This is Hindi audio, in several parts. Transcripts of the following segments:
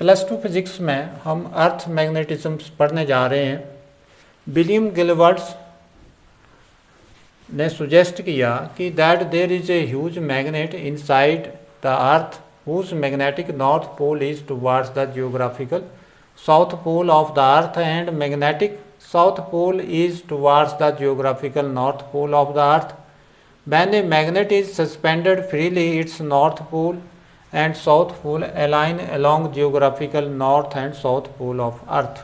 +2 फिजिक्स में हम अर्थ मैग्नेटिज्म पढ़ने जा रहे हैं। विलियम गिलबर्ट ने सुजेस्ट किया कि that there is a huge magnet inside the earth whose magnetic north pole is towards the geographical south pole of the earth and magnetic south pole is towards the geographical north pole of the earth. When a magnet is suspended freely, its north pole and south pole align along geographical north and south pole of earth।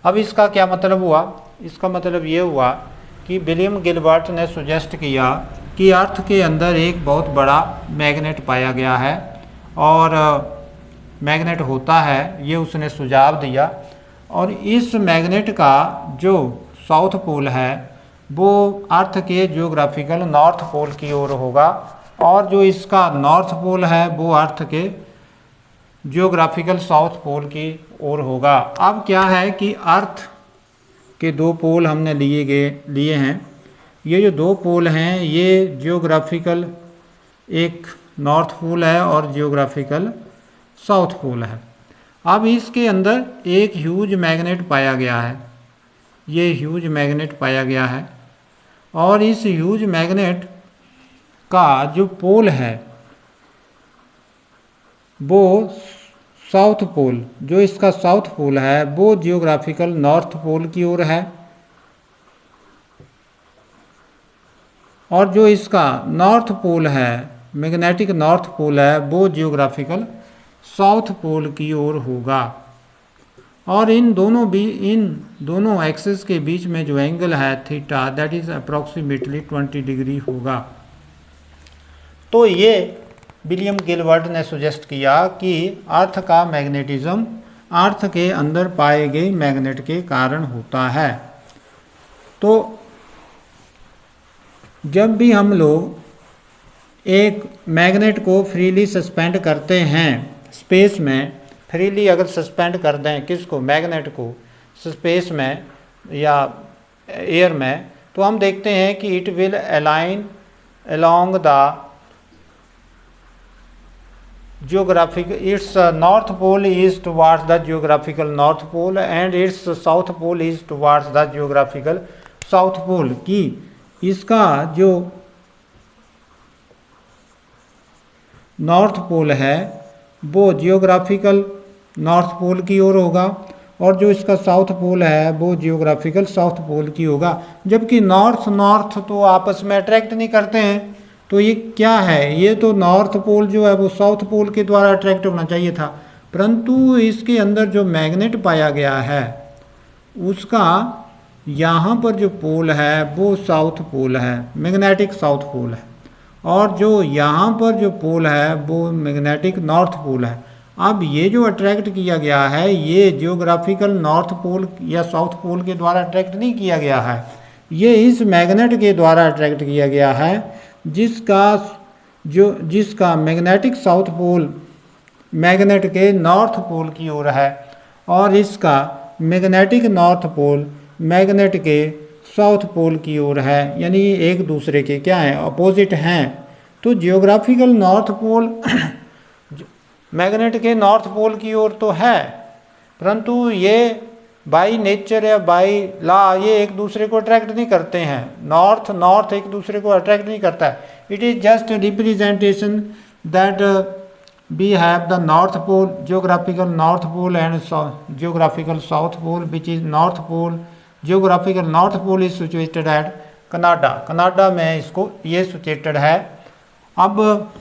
अब इसका क्या मतलब हुआ? इसका मतलब ये हुआ कि विलियम गिलबर्ट ने सुजेस्ट किया कि अर्थ के अंदर एक बहुत बड़ा मैग्नेट पाया गया है और मैग्नेट होता है, ये उसने सुझाव दिया। और इस मैग्नेट का जो साउथ पोल है वो अर्थ के जियोग्राफिकल नॉर्थ पोल की ओर होगा और जो इसका नॉर्थ पोल है वो अर्थ के जियोग्राफिकल साउथ पोल की ओर होगा। अब क्या है कि अर्थ के दो पोल हमने लिए हैं। ये जो दो पोल हैं ये जियोग्राफिकल एक नॉर्थ पोल है और जियोग्राफिकल साउथ पोल है। अब इसके अंदर एक ह्यूज मैग्नेट पाया गया है, ये ह्यूज मैग्नेट पाया गया है और इस ह्यूज मैग्नेट का जो पोल है वो साउथ पोल, जो इसका साउथ पोल है वो जियोग्राफिकल नॉर्थ पोल की ओर है और जो इसका नॉर्थ पोल है, मैग्नेटिक नॉर्थ पोल है, वो जियोग्राफिकल साउथ पोल की ओर होगा। और इन दोनों एक्सिस के बीच में जो एंगल है theta, that is approximately 20 degree होगा। तो ये विलियम गिलबर्ट ने सुजेस्ट किया कि अर्थ का मैग्नेटिज्म अर्थ के अंदर पाए गए मैग्नेट के कारण होता है। तो जब भी हम लोग एक मैग्नेट को फ्रीली सस्पेंड करते हैं स्पेस में, फ्रीली अगर सस्पेंड कर दें किसको, मैग्नेट को स्पेस में या एयर में, तो हम देखते हैं कि it will align along the geographic, its north pole is towards the geographical north pole and its south pole is towards the geographical south pole. कि इसका जो नॉर्थ पोल है वो जियोग्राफिकल नॉर्थ पोल की ओर होगा और जो इसका साउथ पोल है वो जियोग्राफिकल साउथ पोल की होगा। जबकि नॉर्थ तो आपस में अट्रैक्ट नहीं करते हैं, तो ये क्या है, ये तो नॉर्थ पोल जो है वो साउथ पोल के द्वारा अट्रैक्ट होना चाहिए था, परंतु इसके अंदर जो मैग्नेट पाया गया है उसका यहाँ पर जो पोल है वो साउथ पोल है, मैग्नेटिक साउथ पोल है, और जो यहाँ पर जो पोल है वो मैग्नेटिक नॉर्थ पोल है। अब ये जो अट्रैक्ट किया गया है ये जियोग्राफिकल नॉर्थ पोल या साउथ पोल के द्वारा अट्रैक्ट नहीं किया गया है, ये इस मैग्नेट के द्वारा अट्रैक्ट किया गया है जिसका मैग्नेटिक साउथ पोल मैग्नेट के नॉर्थ पोल की ओर है और इसका मैग्नेटिक नॉर्थ पोल मैग्नेट के साउथ पोल की ओर है, यानी एक दूसरे के क्या हैं, अपोजिट हैं। तो जियोग्राफिकल नॉर्थ पोल मैग्नेट के नॉर्थ पोल की ओर तो है, परंतु ये बाई नेचर या बाई लॉ ये एक दूसरे को अट्रैक्ट नहीं करते हैं। नॉर्थ एक दूसरे को अट्रैक्ट नहीं करता है। It is just representation that we have the north pole, geographical north pole and geographical south pole which is north pole. Geographical north pole is situated at Canada में इसको ये सिचुएटेड है। अब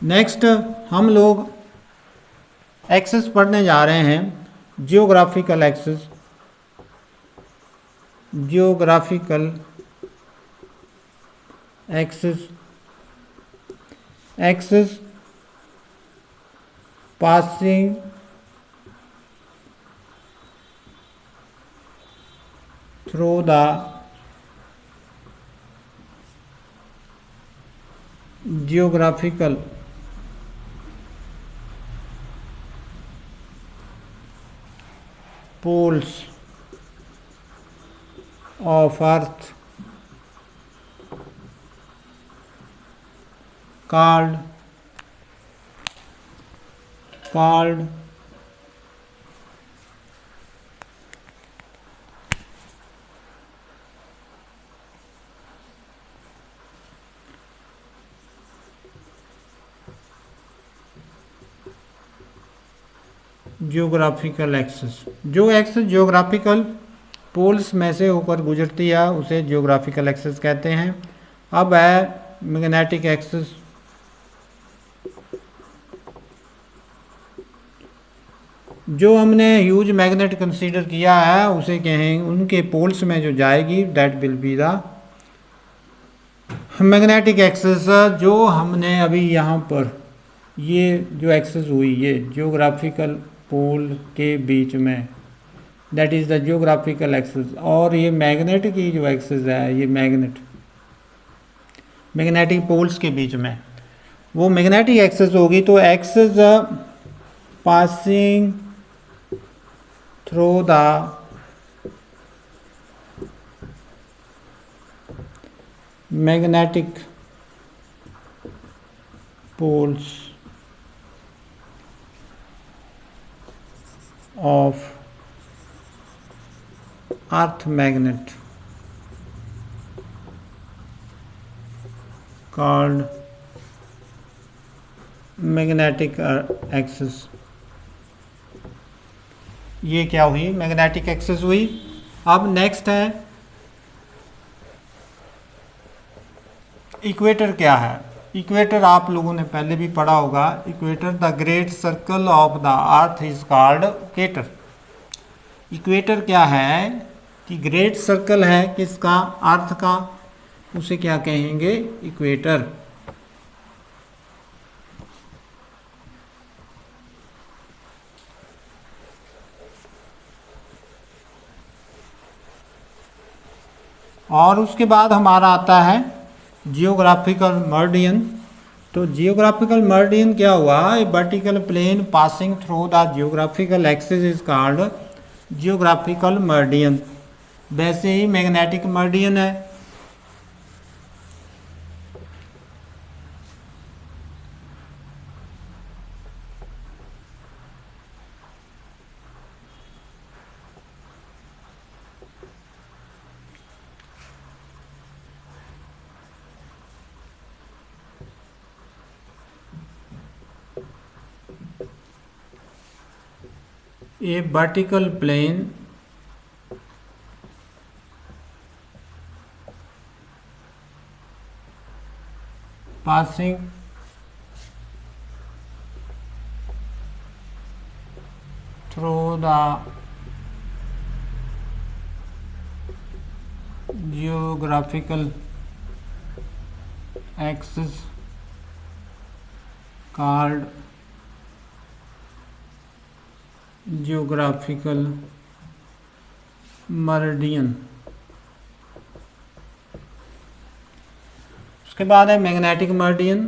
नेक्स्ट हम लोग एक्सिस पढ़ने जा रहे हैं, geographical axis. Geographical axis passing through the geographical poles of earth called called geographical axis. जो एक्सिस जियोग्राफिकल पोल्स में से होकर गुजरती है उसे जियोग्राफिकल एक्सिस कहते हैं। अब है मैग्नेटिक एक्सिस। जो हमने ह्यूज मैग्नेट कंसीडर किया है उसे कहें उनके पोल्स में जो जाएगी that will be the magnetic axis. जो हमने अभी यहाँ पर ये जो एक्सिस हुई ये जियोग्राफिकल पोल के बीच में that is the geographical axis. और ये मैग्नेट की जो एक्सिस है ये मैग्नेटिक पोल्स के बीच में वो मैग्नेटिक एक्सिस होगी। तो axis passing through the magnetic poles of earth magnet called magnetic axis. ये क्या हुई? मैग्नेटिक एक्सिस हुई। अब नेक्स्ट है इक्वेटर। क्या है इक्वेटर? आप लोगों ने पहले भी पढ़ा होगा। Equator, the great circle of the earth is called equator. Equator क्या है कि ग्रेट सर्कल है किसका? अर्थ का, उसे क्या कहेंगे? इक्वेटर। और उसके बाद हमारा आता है जियोग्राफिकल मर्डियन। तो जियोग्राफिकल मर्डियन क्या हुआ? A vertical plane passing through the geographical axis is called geographical meridian. वैसे ही मैग्नेटिक मर्डियन है। A vertical plane passing through the geographical axis called geographical meridian. उसके बाद है magnetic meridian.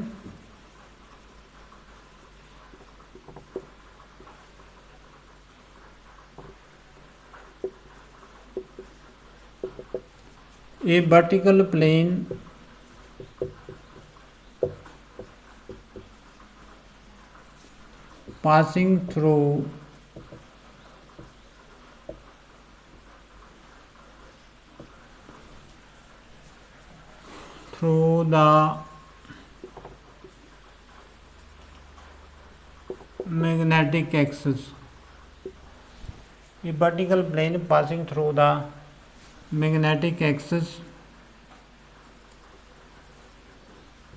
A vertical plane passing through the magnetic axis। A vertical plane passing through the magnetic axis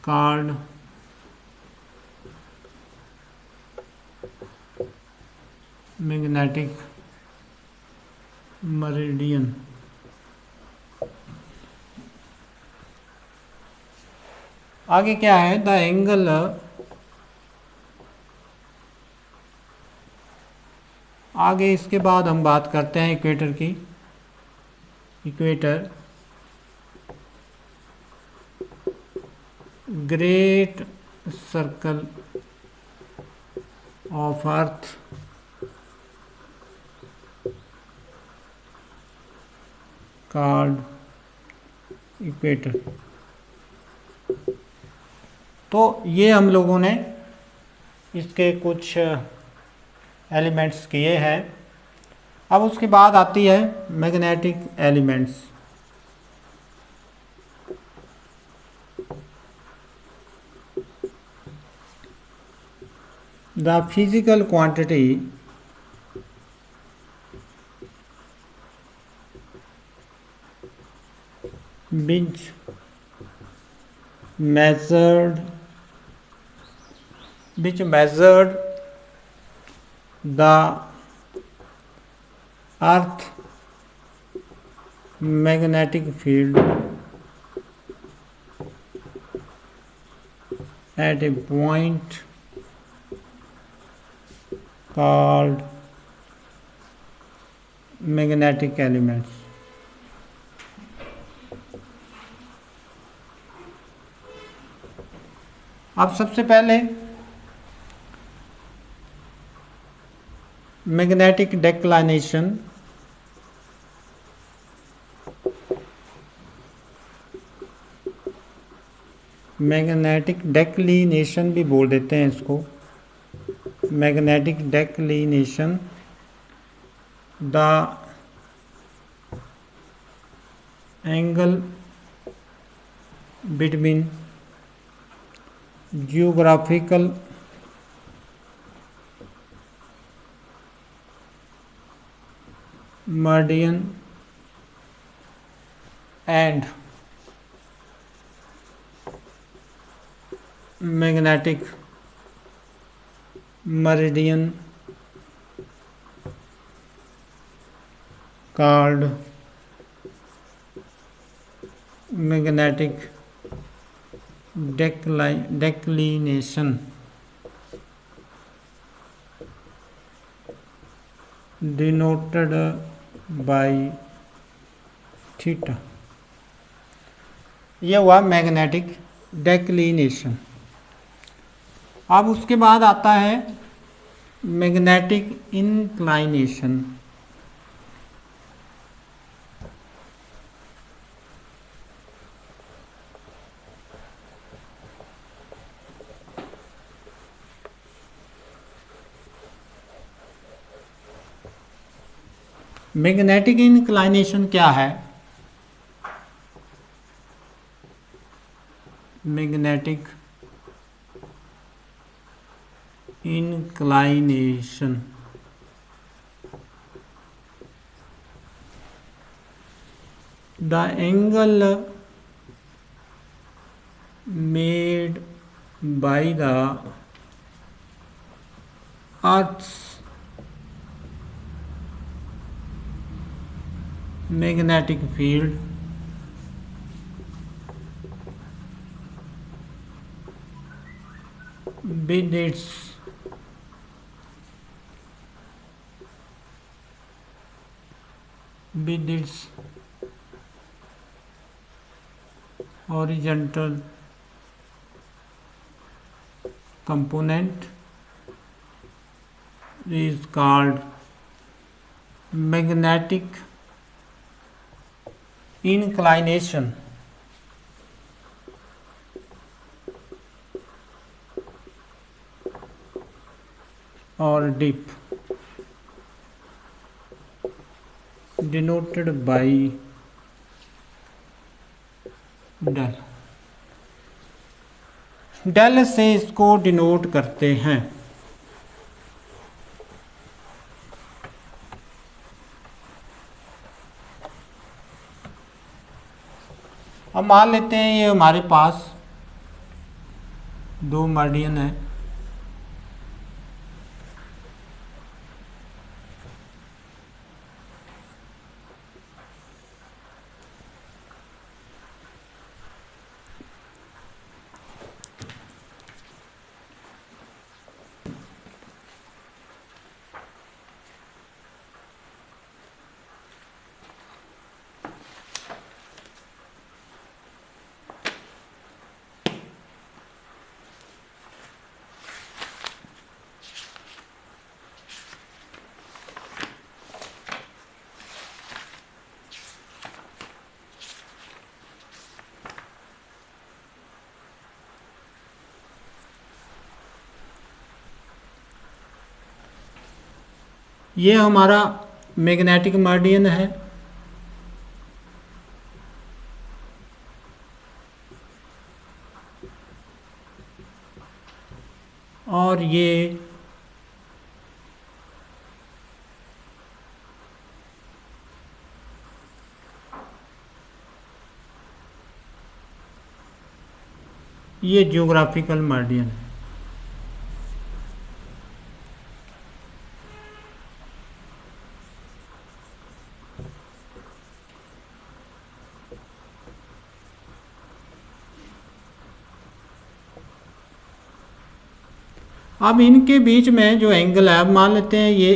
called magnetic meridian। आगे क्या है? द एंगल आगे इसके बाद हम बात करते हैं इक्वेटर की। Equator great circle of earth called equator. तो ये हम लोगों ने इसके कुछ एलिमेंट्स किए हैं। अब उसके बाद आती है magnetic elements. The physical quantity which measured the earth magnetic field at a point called magnetic elements। अब सबसे पहले मैग्नेटिक डेक्लाइनेशन, मैग्नेटिक डेक्लिनेशन भी बोल देते हैं इसको, magnetic declination, the angle between geographical meridian and magnetic meridian called magnetic declination denoted by theta. यह हुआ मैग्नेटिक डेक्लिनेशन। अब उसके बाद आता है मैग्नेटिक इंक्लाइनेशन। मैग्नेटिक इंक्लाइनेशन क्या है? Magnetic inclination the angle made by the earth's magnetic field with its horizontal component is called magnetic inclination। और dip denoted by del. Del से इसको डिनोट करते हैं। अब मान लेते हैं ये हमारे पास दो मर्डियन है, ये हमारा मैग्नेटिक मर्डियन है, और ये जियोग्राफिकल मर्डियन है। अब इनके बीच में जो एंगल है, अब मान लेते हैं ये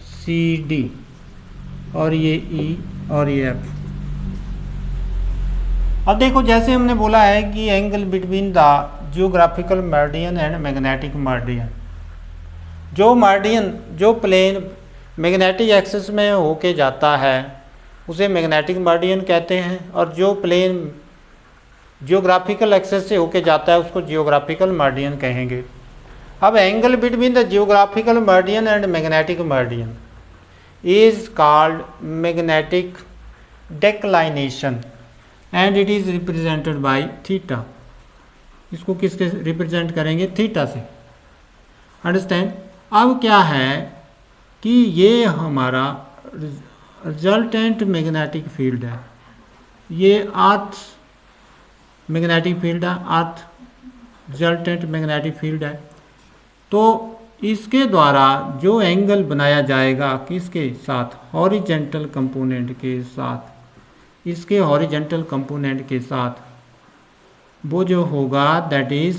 ABCD और ये E और ये F। अब देखो, जैसे हमने बोला है कि angle between the geographical meridian and magnetic meridian, जो प्लेन मैग्नेटिक एक्सिस में होके जाता है उसे मैग्नेटिक मर्डियन कहते हैं, और जो प्लेन जियोग्राफिकल एक्सिस से होके जाता है उसको जियोग्राफिकल मर्डियन कहेंगे। अब angle between the geographical meridian and magnetic meridian is called magnetic declination and it is represented by theta. इसको किसके रिप्रेजेंट करेंगे? थीटा से। अंडरस्टैंड? अब क्या है कि ये हमारा रिजल्टेंट मैग्नेटिक फील्ड है, ये अर्थ मैग्नेटिक फील्ड है, अर्थ रिजल्टेंट मैग्नेटिक फील्ड है। तो इसके द्वारा जो एंगल बनाया जाएगा किसके साथ? हॉरिजेंटल कंपोनेंट के साथ। इसके हॉरिजेंटल कंपोनेंट के साथ वो जो होगा that is,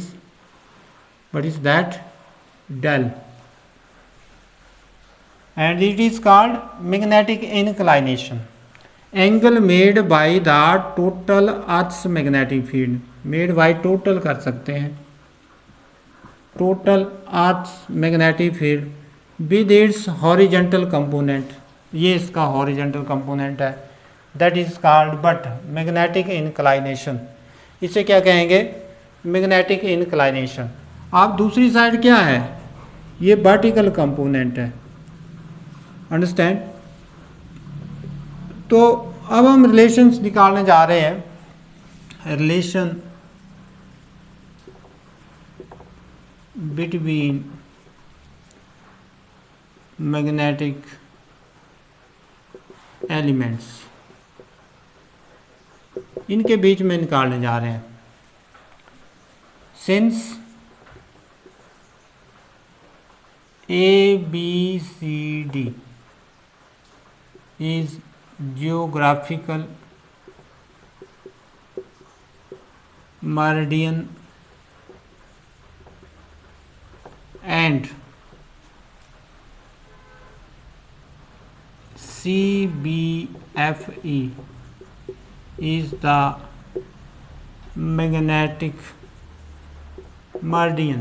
what is that? Del, and it is called magnetic inclination. Angle made by the total earth's magnetic field, made by total कर सकते हैं, total earth's magnetic field with its horizontal component, ये इसका हॉरिजेंटल कंपोनेंट है, that is called but magnetic inclination. इसे क्या कहेंगे? Magnetic inclination. अब दूसरी साइड क्या है? ये वर्टिकल कंपोनेंट है। अंडरस्टैंड? तो अब हम रिलेशंस निकालने जा रहे हैं, रिलेशन बिटवीन मैग्नेटिक एलिमेंट्स, इनके बीच में निकालने जा रहे हैं। Since ABCD is geographical meridian and CBFE is the magnetic meridian।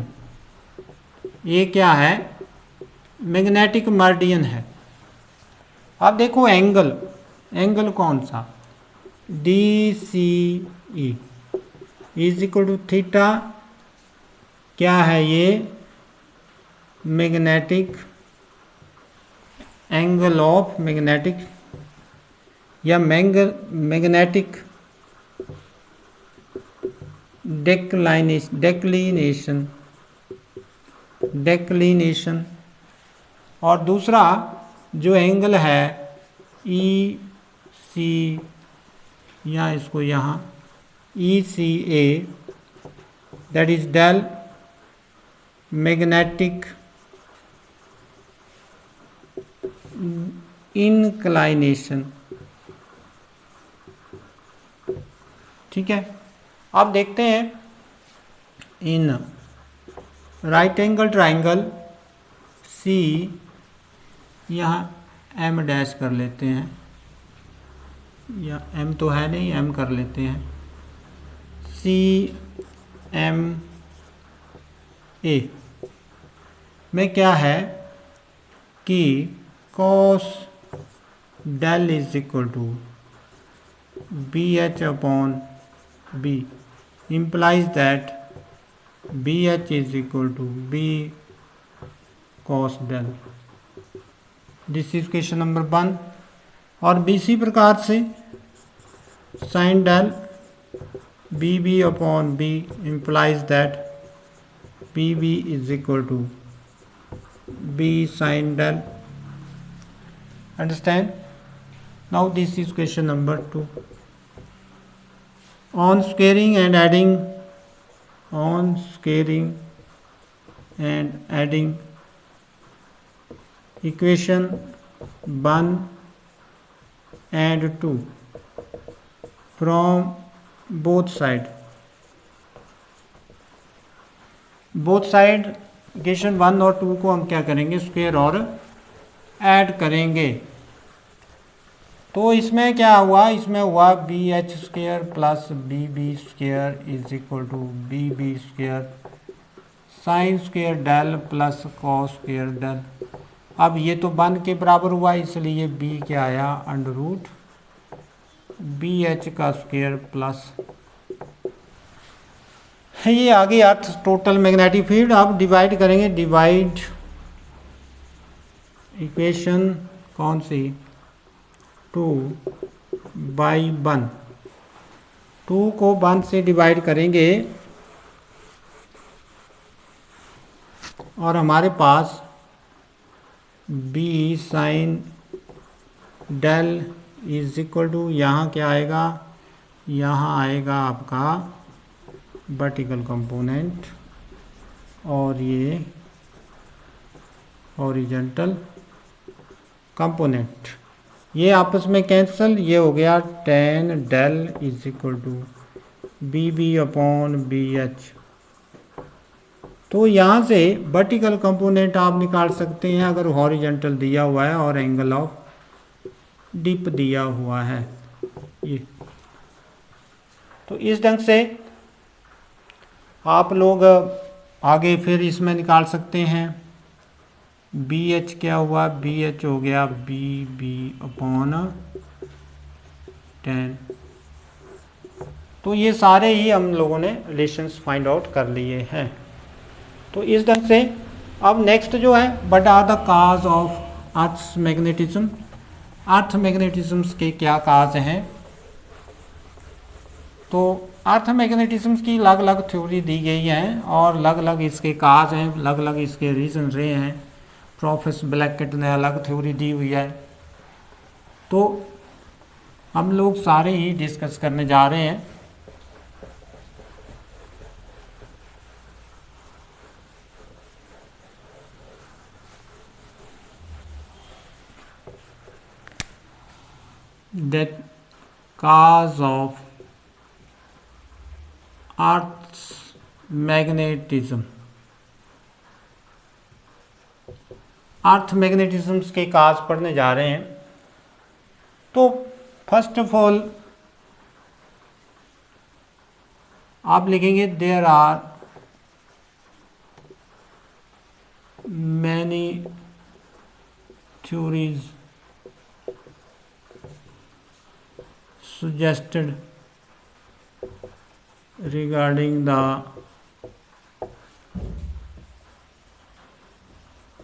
ये क्या है? मैग्नेटिक मर्डियन है। अब देखो एंगल कौन सा? DCE is equal to theta. क्या है ये? मैग्नेटिक एंगल ऑफ मैग्नेटिक या मैग्नेटिक डेक्लिनेशन। और दूसरा जो एंगल है EC, या इसको यहाँ ECA, that is del magnetic inclination. ठीक है, अब देखते हैं in right angle triangle C, यहाँ M डैश कर लेते हैं, या M तो है नहीं, M कर लेते हैं, CMA में क्या है कि cos del is equal to BH upon B implies that BH is equal to B cos del। This is question number 1। और इसी प्रकार से sin del B B upon B implies that B B is equal to b sin del। Understand? Now this is question number 2। On squaring and adding, on squaring and adding equation 1 and 2 from both side equation 1 और 2 को हम क्या करेंगे, स्क्वायर और ऐड करेंगे। तो इसमें क्या हुआ, इसमें हुआ B H square plus B B square is equal to B B square sine square del plus cos square del. अब ये तो 1 के बराबर हुआ, इसलिए बी क्या आया, अंडर रूट बी एच का स्क्वायर प्लस ये आ गई अर्थ टोटल मैग्नेटिक फील्ड। अब डिवाइड करेंगे, डिवाइड इक्वेशन कौन सी, 2 बाई 1। 2 को 1 से डिवाइड करेंगे और हमारे पास B sine del is equal to, यहाँ क्या आएगा, यहाँ आएगा आपका वर्टिकल कंपोनेंट और ये हॉरिजॉन्टल कंपोनेंट, ये आपस में कैंसिल, ये हो गया tan del is equal to B B upon B H. तो यहाँ से वर्टिकल कंपोनेंट आप निकाल सकते हैं अगर हॉरिजॉन्टल दिया हुआ है और एंगल ऑफ डिप दिया हुआ है ये। तो इस ढंग से आप लोग आगे फिर इसमें निकाल सकते हैं। बी एच क्या हुआ, बी एच हो गया बी बी अपॉन 10। तो ये सारे ही हम लोगों ने रिलेशंस फाइंड आउट कर लिए हैं। तो इस ढंग से अब नेक्स्ट जो है, what are the cause of earth's magnetism. Earth magnetism के क्या काज हैं। तो अर्थ मैग्नेटिज्म की अलग अलग थ्योरी दी गई हैं और अलग अलग इसके काज हैं, अलग अलग इसके रीजन रहे हैं। प्रोफेसर ब्लैकेट ने अलग थ्योरी दी हुई है। तो हम लोग सारे ही डिस्कस करने जा रहे हैं। That cause of Earth's magnetism। Earth magnetism के काज पढ़ने जा रहे हैं। तो फर्स्ट ऑफ ऑल आप लिखेंगे there are many theories suggested regarding the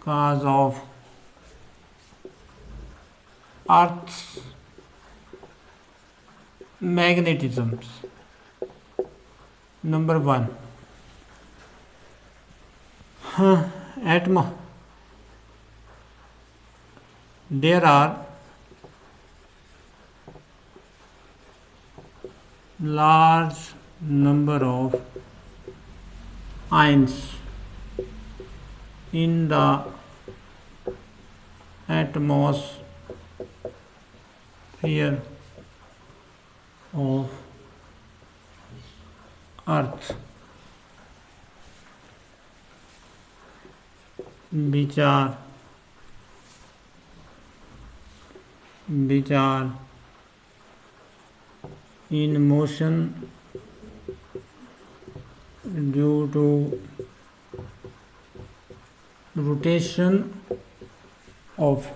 cause of Earth's magnetisms। Number 1, there are large number of ions in the atmosphere of Earth which are in motion due to rotation of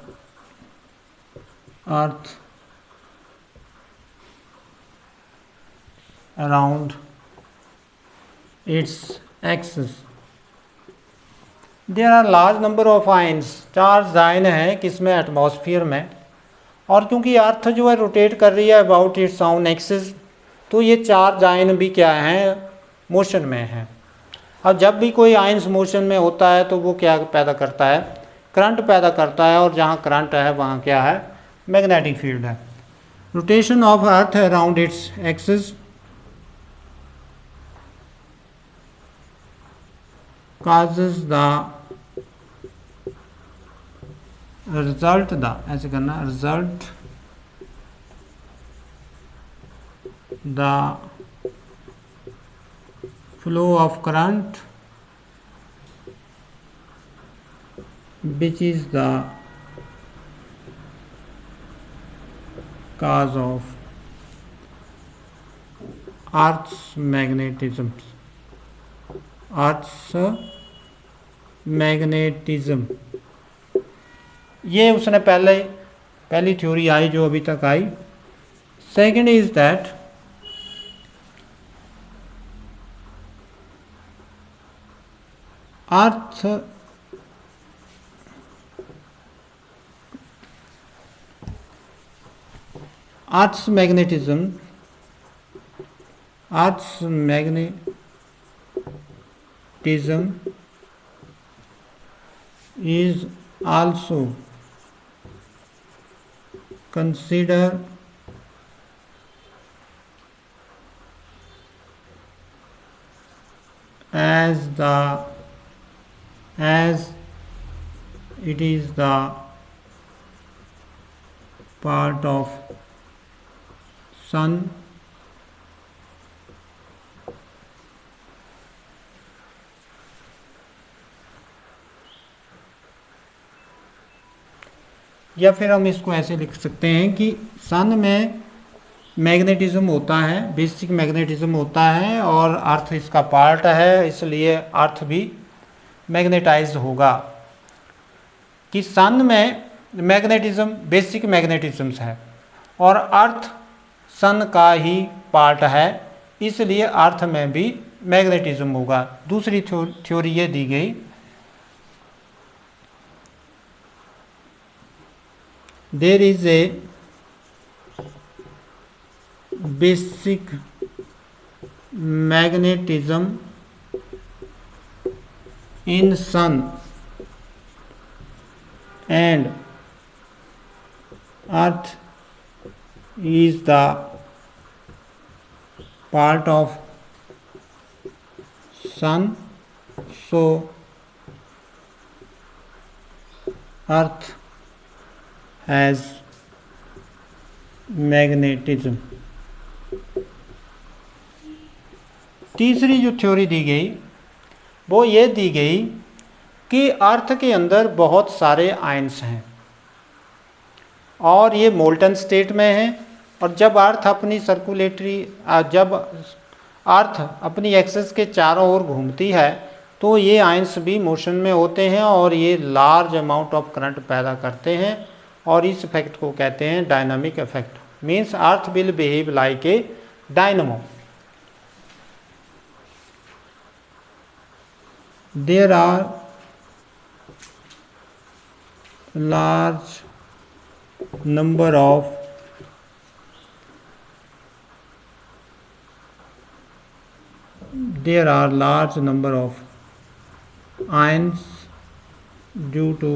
Earth around its axis। There are large number of ions, charge ion है किसमें, एटमॉस्फेयर में। और क्योंकि अर्थ जो है रोटेट कर रही है अबाउट इट्स ओन एक्सिस, तो ये चार्ज आयन भी क्या हैं, मोशन में है। अब जब भी कोई आयंस मोशन में होता है तो वो क्या पैदा करता है, करंट पैदा करता है, और जहाँ करंट है वहाँ क्या है, मैग्नेटिक फील्ड है। Rotation of earth around its axis causes the result, the ऐसे करना, result the flow of current which is the cause of earth's magnetism, earth's magnetism। ये उसने पहली थ्योरी आई जो अभी तक आई। Second is that Earth's magnetism is also considered as it is the part of sun या फिर हम इसको ऐसे लिख सकते हैं कि सन में मैग्नेटिज्म होता है, बेसिक मैग्नेटिज्म होता है, और अर्थ इसका पार्ट है, इसलिए अर्थ भी मैग्नेटाइज्ड होगा। कि सन में मैग्नेटिज्म बेसिक मैग्नेटिज्म्स है और अर्थ सन का ही पार्ट है, इसलिए अर्थ में भी मैग्नेटिज्म होगा। दूसरी थ्योरी ये दी गई, there is a basic magnetism in sun and earth is the part of sun, so earth has magnetism। तीसरी जो थ्योरी दी गई वो ये दी गई कि अर्थ के अंदर बहुत सारे आयंस हैं और ये मोल्टन स्टेट में हैं, और जब अर्थ अपनी एक्सिस के चारों ओर घूमती है तो ये आयंस भी मोशन में होते हैं और ये लार्ज अमाउंट ऑफ करंट पैदा करते हैं, और इस इफेक्ट को कहते हैं dynamic effect. Means earth will behave like a dynamo. There are large number of ions due to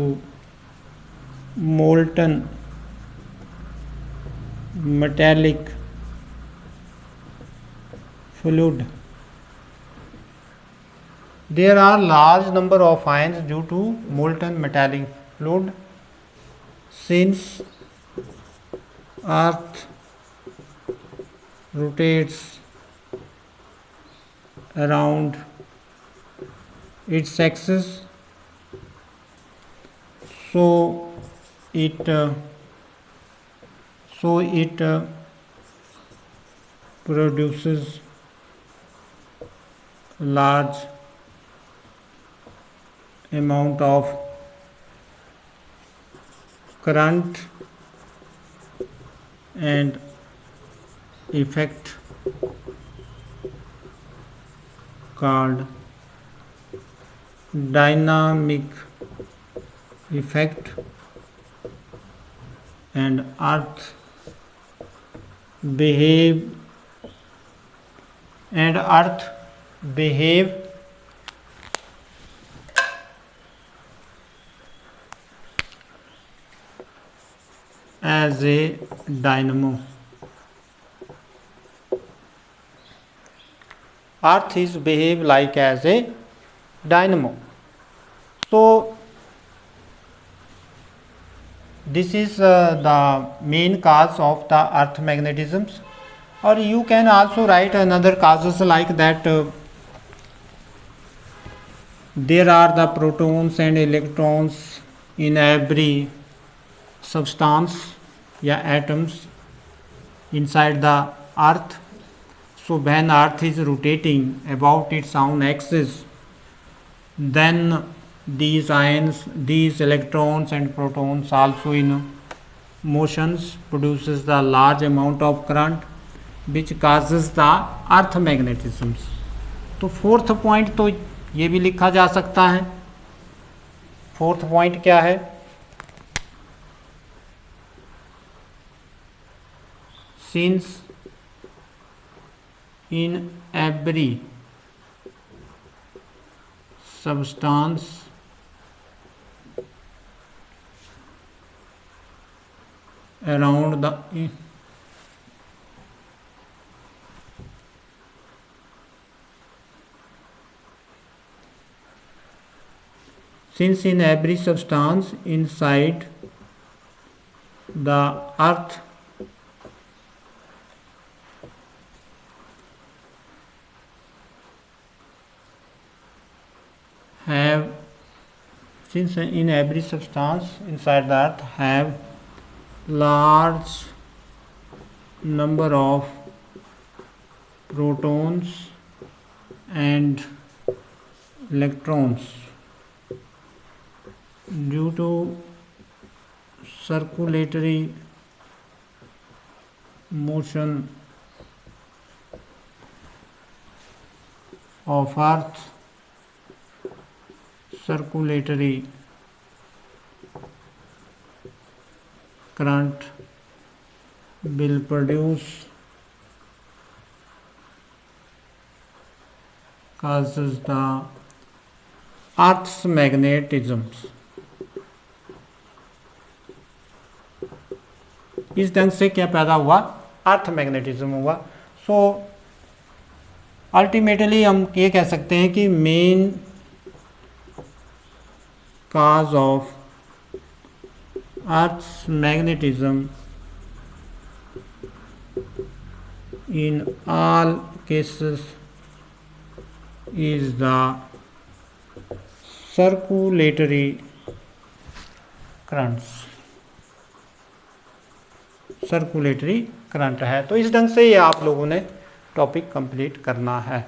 molten metallic fluid. There are large number of ions due to molten metallic fluid. Since Earth rotates around its axis, so it produces large amount of current and effect called dynamic effect and earth behave as a dynamo. Earth is behave like as a dynamo. So this is the main cause of the earth magnetisms. Or you can also write another causes like that there are the protons and electrons in every substance या atoms inside the earth. So when earth is rotating about its own axis, then these ions, these electrons and protons also in motions produces the large amount of current which causes the earth magnetisms. तो फोर्थ पॉइंट तो ये भी लिखा जा सकता है. फोर्थ पॉइंट क्या है? Since in every substance around the since in every substance inside the earth have since in every substance inside the earth have large number of protons and electrons due to circulatory motion of earth, circulatory current will produce causes the earth's magnetisms. इस ढंग से क्या पैदा हुआ? अर्थ मैग्नेटिज्म हुआ. सो अल्टीमेटली हम ये कह सकते हैं कि main cause of Earth's magnetism in all cases is the circulatory currents. Circulatory current है. तो इस ढंग से ये आप लोगों ने टॉपिक कंप्लीट करना है.